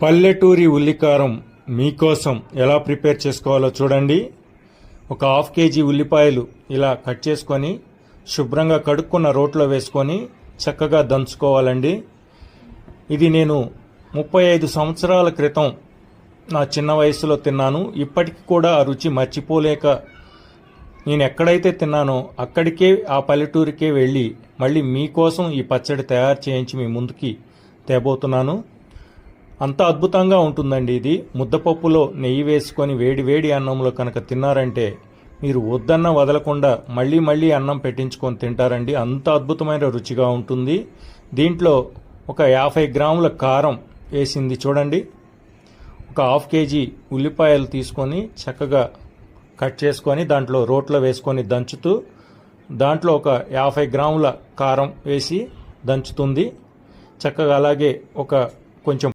పల్లెటూరి ఉల్లికారం మీకోసం ఎలా ప్రిపేర్ చేసుకోవాలో చూడండి. ఒక హాఫ్ కేజీ ఉల్లిపాయలు ఇలా కట్ చేసుకొని శుభ్రంగా కడుక్కున్న రోట్లో వేసుకొని చక్కగా దంచుకోవాలండి. ఇది నేను 35 సంవత్సరాల క్రితం నా చిన్న వయసులో తిన్నాను. ఇప్పటికి కూడా ఆ రుచి మర్చిపోలేక నేను ఎక్కడైతే తిన్నానో అక్కడికే, ఆ పల్లెటూరికే వెళ్ళి మళ్ళీ మీకోసం ఈ పచ్చడి తయారు చేయించి మీ ముందుకి తేబోతున్నాను. అంత అద్భుతంగా ఉంటుందండి ఇది. ముద్దపప్పులో నెయ్యి వేసుకొని వేడి వేడి అన్నంలో కనుక తిన్నారంటే మీరు వద్దన్న వదలకుండా మళ్ళీ మళ్ళీ అన్నం పెట్టించుకొని తింటారండి. అంత అద్భుతమైన రుచిగా ఉంటుంది. దీంట్లో ఒక 50 గ్రాముల కారం వేసింది చూడండి. ఒక హాఫ్ కేజీ ఉల్లిపాయలు తీసుకొని చక్కగా కట్ చేసుకొని దాంట్లో రోట్లో వేసుకొని దంచుతూ దాంట్లో ఒక 50 గ్రాముల కారం వేసి దంచుతుంది చక్కగా. అలాగే ఒక కొంచెం